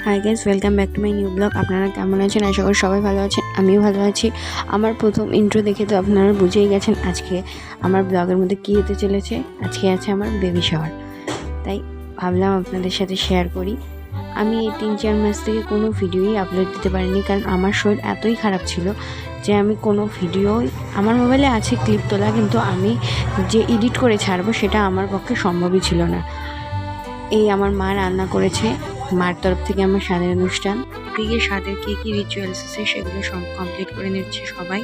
Hi guys, welcome back to my new blog. আপনারা কেমন আছেন? আশা করি সবাই ভালো আছেন, আমিও ভালো আছি। আমার প্রথম ইন্ট্রো দেখে তো আপনারা বুঝেই গেছেন আজকে আমার ব্লগের মধ্যে কী হতে চলেছে। আজকে আছে আমার বেবি শাওয়ার, তাই ভাবলাম আপনাদের সাথে শেয়ার করি। আমি এই 3-4 মাস থেকে কোনো ভিডিওই আপলোড দিতে পারিনি, কারণ আমার শরীর এতই খারাপ ছিল যে আমি কোনো ভিডিওই, আমার মোবাইলে আছে ক্লিপ তোলা, কিন্তু আমি যে এডিট করে ছাড়বো সেটা আমার পক্ষে সম্ভবই ছিল না। এই আমার মা রান্না করেছে, মার তরফ থেকে আমার স্বাদের অনুষ্ঠান। এদিকে স্বাদের কী কী রিচুয়ালস আছে সেগুলো সব কমপ্লিট করে নিচ্ছে সবাই।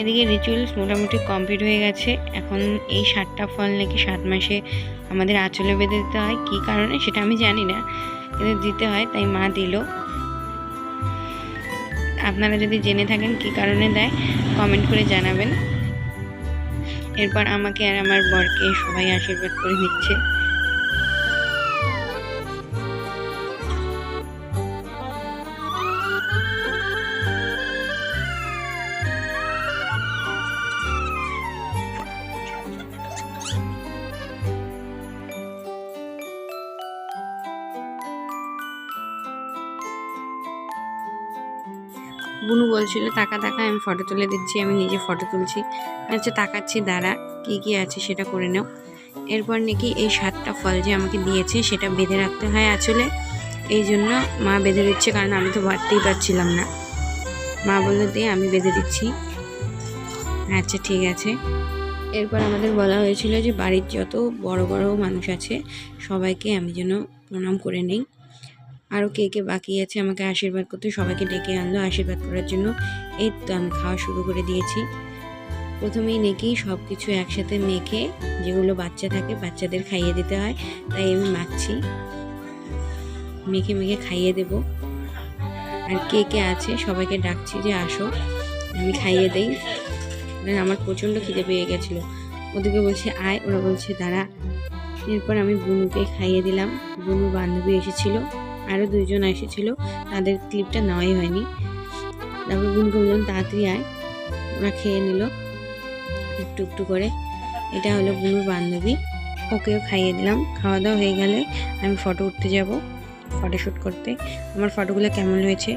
এদিকে রিচুয়ালস মোটামুটি কমপ্লিট হয়ে গেছে। এখন এই 7টা ফল নাকি 7 মাসে আমাদের আঁচলে বেঁধে দিতে হয়, কী কারণে সেটা আমি জানি না, কিন্তু দিতে হয়, তাই মা দিল। আপনারা যদি জেনে থাকেন কী কারণে দেয় কমেন্ট করে জানাবেন। এরপর আমাকে আর আমার বরকে সবাই আশীর্বাদ করে দিচ্ছে। বুনু বলছিল টাকা আমি ফটো তুলে দিচ্ছি, আমি নিজে ফটো তুলছি। আচ্ছা তাকাচ্ছি, দাঁড়া, কী কী আছে সেটা করে নাও। এরপর নাকি এই 7টা ফল যে আমাকে দিয়েছে সেটা বেঁধে রাখতে হয় আঁচলে, এই জন্য মা বেঁধে দিচ্ছে, কারণ আমি তো বাড়তেই পারছিলাম না। মা বললো দিয়ে আমি বেঁধে দিচ্ছি। আচ্ছা ঠিক আছে। এরপর আমাদের বলা হয়েছিল যে বাড়ির যত বড় বড় মানুষ আছে সবাইকে আমি যেন প্রণাম করে নিই। আরও কে কে বাকি আছে আমাকে আশীর্বাদ করতে, সবাইকে ডেকে আনলো আশীর্বাদ করার জন্য। এই তো আমি খাওয়া শুরু করে দিয়েছি। প্রথমেই নাকি সব কিছু একসাথে মেখে, যেগুলো বাচ্চা থাকে বাচ্চাদের খাইয়ে দিতে হয়, তাই আমি মাখছি, মেখে মেখে খাইয়ে দেব। আর কে কে আছে সবাইকে ডাকছি যে আসো আমি খাইয়ে দেই। আমার প্রচণ্ড খিদে পেয়ে গেছিলো, ওদিকে বলছে আয়, ওরা বলছে দাঁড়া। এরপর আমি বুনুকে খাইয়ে দিলাম। বুনু বান্ধবী এসেছিলো, আরও 2জন এসেছিলো, তাদের ক্লিপটা নেওয়াই হয়নি। তারপর বুনুকে বললাম তাড়াতাড়ি আয়, ওরা খেয়ে নিল একটু একটু করে। এটা হলো বুনুর বান্ধবী, ওকেও খাইয়ে দিলাম। খাওয়া দাওয়া হয়ে গেলে আমি ফটো উঠতে যাব, ফটোশ্যুট করতে। আমার ফটোগুলো কেমন হয়েছে